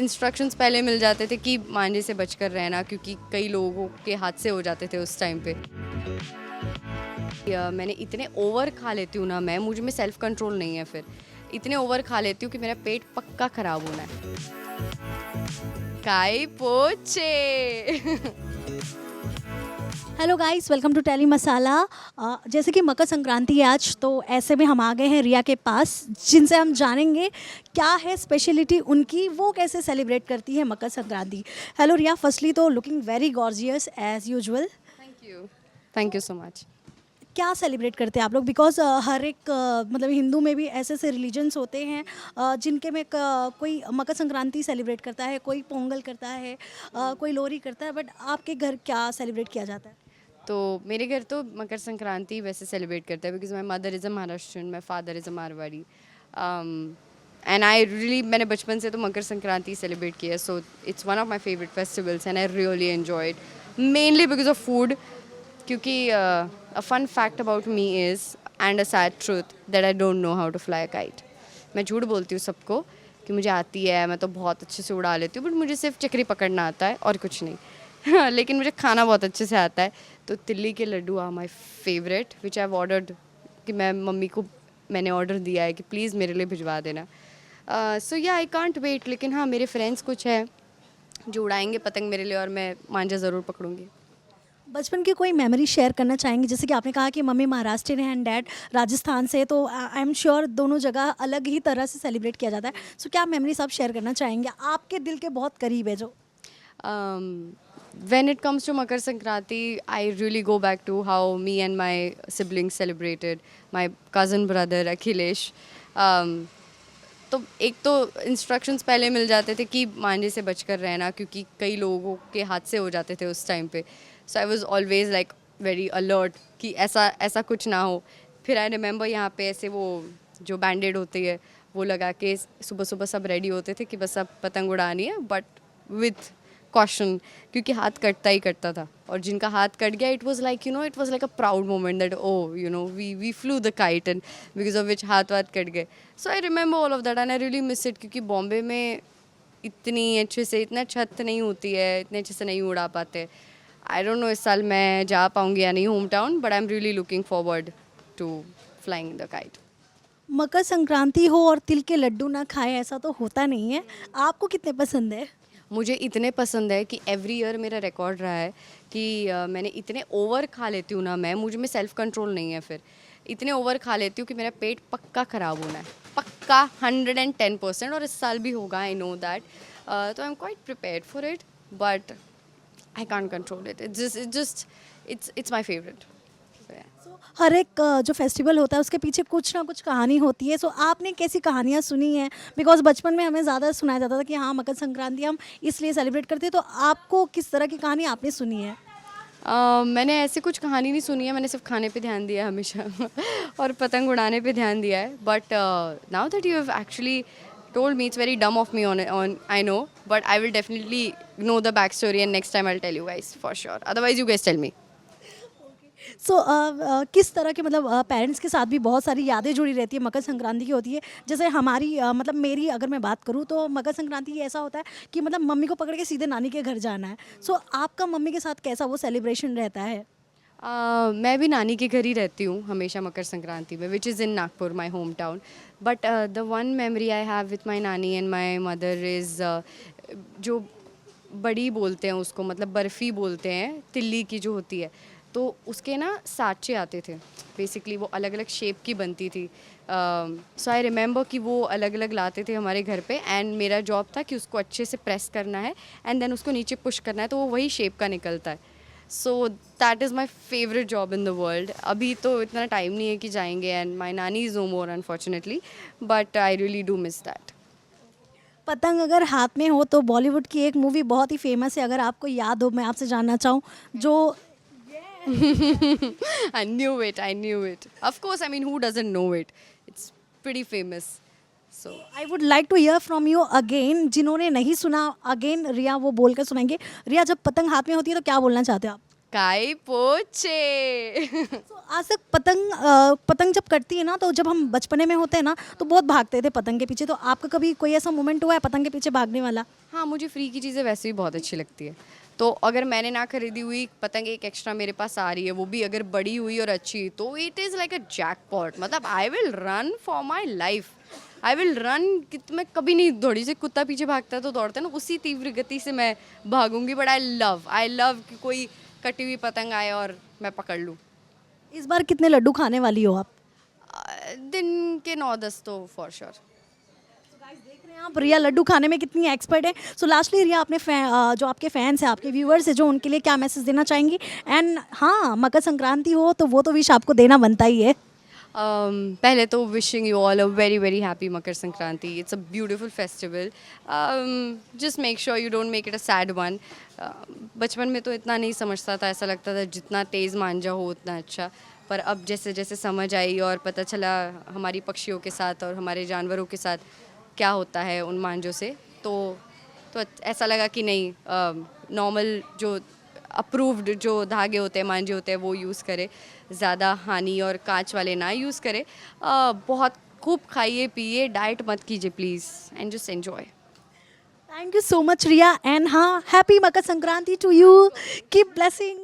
Instructions पहले मिल जाते थे कि मांझे से बचकर रहना, क्योंकि कई लोगों के हादसे हो जाते थे उस टाइम पे। मैंने इतने ओवर खा लेती हूँ ना, मैं मुझ में सेल्फ कंट्रोल नहीं है, फिर इतने ओवर खा लेती हूँ कि मेरा पेट पक्का खराब होना है। काई पोचे। Hello guys, welcome to tele masala. जैसे कि मकर संक्रांति है आज, तो ऐसे में हम आ गए हैं रिया के पास, जिनसे हम जानेंगे क्या है स्पेशलिटी उनकी, वो कैसे सेलिब्रेट करती है मकर संक्रांति। हेलो रिया, फर्स्टली तो looking very gorgeous as usual. Thank you so much. क्या सेलिब्रेट करते हैं आप लोग? बिकॉज हर एक मतलब हिंदू में भी ऐसे ऐसे रिलीजन्स होते हैं जिनके में कोई मकर संक्रांति सेलिब्रेट करता है, कोई पोंगल करता है, कोई लोहरी करता है, बट आपके घर क्या सेलिब्रेट किया जाता है? तो मेरे घर तो मकर संक्रांति वैसे सेलिब्रेट करते हैं, because my mother is a Maharashtrian, my father is a Marwari, and I really, मैंने बचपन से तो मकर संक्रांति सेलिब्रेट किया है, so it's one of my favourite festivals and I really enjoy it, mainly because of food. क्योंकि a fun fact about me is and a sad truth that I don't know how to fly a kite. मैं झूठ बोलती हूँ सबको कि मुझे आती है, मैं तो बहुत अच्छे से उड़ा लेती हूँ, बट मुझे सिर्फ चक्री पकड़ना आता है और कुछ नहीं। लेकिन मुझे खाना बहुत अच्छे से आता है। तो तिल्ली के लड्डू are my favourite, which I have ordered, कि मैं मम्मी को मैंने ऑर्डर दिया है कि प्लीज़ मेरे लिए भिजवा देना। सो या आई कांट वेट। लेकिन हाँ, मेरे फ्रेंड्स कुछ हैं जो उड़ाएंगे पतंग मेरे लिए, और मैं मांझा ज़रूर पकड़ूंगी। बचपन की कोई मेमोरी शेयर करना चाहेंगे? जैसे कि आपने कहा कि मम्मी महाराष्ट्र हैं एंड डैड राजस्थान से, तो आई एम श्योर दोनों जगह अलग ही तरह से सेलिब्रेट किया जाता है। सो क्या मेमोरीज आप शेयर करना चाहेंगे, आपके दिल के बहुत करीब है जो? When it comes to Makar Sankranti, I really go back to how me and my siblings celebrated, my cousin brother Akhilesh. तो एक तो इंस्ट्रक्शंस पहले मिल जाते थे कि मांझे से बचकर रहना, क्योंकि कई लोगों के हादसे हो जाते थे उस टाइम पे। So I was always like very alert कि ऐसा ऐसा कुछ ना हो। फिर आई रिमेंबर यहाँ पे ऐसे वो जो बैंडेड होती है वो लगा के सुबह सुबह सब रेडी होते थे कि बस अब पतंग उड़ानी है, बट विथ कॉशन, क्योंकि हाथ कटता ही कटता था। और जिनका हाथ कट गया, it was like it was like a proud moment that we flew the kite, and because of which हाथ वाथ कट गए। So I remember all of that and I really miss it, क्योंकि बॉम्बे में इतनी अच्छे से इतना छत नहीं होती है, इतने अच्छे से नहीं उड़ा पाते। आई डोंट नो इस साल मैं जा पाऊंगी या नहीं home town, but I am really looking forward to flying the kite. Makar Sankranti हो और तिल के लड्डू ना खाए, ऐसा तो होता नहीं है। आपको कितने पसंद है? मुझे इतने पसंद है कि एवरी ईयर मेरा रिकॉर्ड रहा है कि मैंने इतने ओवर खा लेती हूँ ना, मैं मुझ में सेल्फ कंट्रोल नहीं है, फिर इतने ओवर खा लेती हूँ कि मेरा पेट पक्का ख़राब होना है, पक्का 110%। और इस साल भी होगा, आई नो दैट। तो I am quite prepared for it, but I can't control it. It's my favourite. हर एक जो फेस्टिवल होता है उसके पीछे कुछ ना कुछ कहानी होती है। सो आपने कैसी कहानियाँ सुनी हैं? बिकॉज बचपन में हमें ज़्यादा सुनाया जाता था कि हाँ, मकर संक्रांति हम इसलिए सेलिब्रेट करते हैं। तो आपको किस तरह की कहानी आपने सुनी है? मैंने ऐसे कुछ कहानी नहीं सुनी है, मैंने सिर्फ खाने पे ध्यान दिया है हमेशा और पतंग उड़ाने पे ध्यान दिया है। But now that you have actually told me, it's very dumb of me on I know, but I will definitely know the backstory, and next time I'll tell you guys for sure. Otherwise you guys tell me. सो किस तरह के मतलब parents के साथ भी बहुत सारी यादें जुड़ी रहती है मकर संक्रांति की होती है। जैसे हमारी मतलब मेरी अगर मैं बात करूँ तो मकर संक्रांति ऐसा होता है कि मतलब मम्मी को पकड़ के सीधे नानी के घर जाना है। सो आपका मम्मी के साथ कैसा वो सेलिब्रेशन रहता है? मैं भी नानी के घर ही रहती हूँ हमेशा मकर संक्रांति में, which is in Nagpur, my home town. But the one memory I have with my नानी एंड माई मदर इज़ जो बड़ी बोलते हैं उसको, मतलब बर्फ़ी बोलते हैं, तिल्ली की जो होती है, तो उसके ना साँचे आते थे। बेसिकली वो अलग अलग शेप की बनती थी। सो आई रिमेंबर कि वो अलग अलग लाते थे हमारे घर पे, एंड मेरा जॉब था कि उसको अच्छे से प्रेस करना है एंड देन उसको नीचे पुश करना है, तो वो वही शेप का निकलता है। So that is my favourite job in the world. अभी तो इतना टाइम नहीं है कि जाएंगे, एंड माई नानी is no more unfortunately, but I really do miss that. पतंग अगर हाथ में हो तो बॉलीवुड की एक मूवी बहुत ही फेमस है, अगर आपको याद हो, मैं आपसे जानना चाहूँ जो। I knew it, I knew it. Of course, I mean, who doesn't know it? It's pretty famous. So, I would like to hear from you again, जिन्होंने नहीं सुना अगेन रिया वो बोल कर सुनाएंगे। रिया, जब पतंग हाथ में होती है तो क्या बोलना चाहते हो आप? काई पोचे तो आज तक पतंग जब कटती है ना, तो जब हम बचपने में होते हैं ना तो बहुत भागते थे पतंग के पीछे। तो आपका कभी कोई ऐसा मोमेंट हुआ है पतंग के पीछे भागने वाला? हाँ, मुझे फ्री की चीज़ें वैसे भी बहुत अच्छी लगती है। तो अगर मैंने ना खरीदी हुई पतंग एक एक्स्ट्रा मेरे पास आ रही है, वो भी अगर बड़ी हुई और अच्छी, तो it is like a jackpot. मतलब I will run for my life, I will run. मैं कभी नहीं दौड़ी, से कुत्ता पीछे भागता है तो दौड़ता है ना, उसी तीव्र गति से मैं भागूंगी। बट आई लव कि कोई कटी हुई पतंग आए और मैं पकड़ लूँ। इस बार कितने लड्डू खाने वाली हो आप? दिन के 9-10 तो फॉर श्योर। देख रहे हैं आप रिया लड्डू खाने में कितनी एक्सपर्ट है। सो लास्टली रिया, अपने जो आपके फैंस हैं, आपके व्यूअर्स हैं, जो उनके लिए क्या मैसेज देना चाहेंगी? एंड हाँ, मकर संक्रांति हो तो वो तो विश आपको देना बनता ही है। पहले तो wishing you all a very very happy Makar Sankranti. It's a beautiful festival. Just make sure you don't make it a sad one. बचपन में तो इतना नहीं समझता था, ऐसा लगता था जितना तेज़ मांझा हो उतना अच्छा। पर अब जैसे जैसे समझ आई और पता चला हमारी पक्षियों के साथ और हमारे जानवरों के साथ क्या होता है उन मांझों से, तो ऐसा लगा कि नहीं, नॉर्मल जो अप्रूव्ड जो धागे होते हैं, मांझे होते हैं, वो यूज़ करें। ज़्यादा हानि और कांच वाले ना यूज़ करें। बहुत खूब खाइए पिए, डाइट मत कीजिए please, and just enjoy. Thank you so much Riya, and हाँ, happy Makar Sankranti to you. Keep blessing.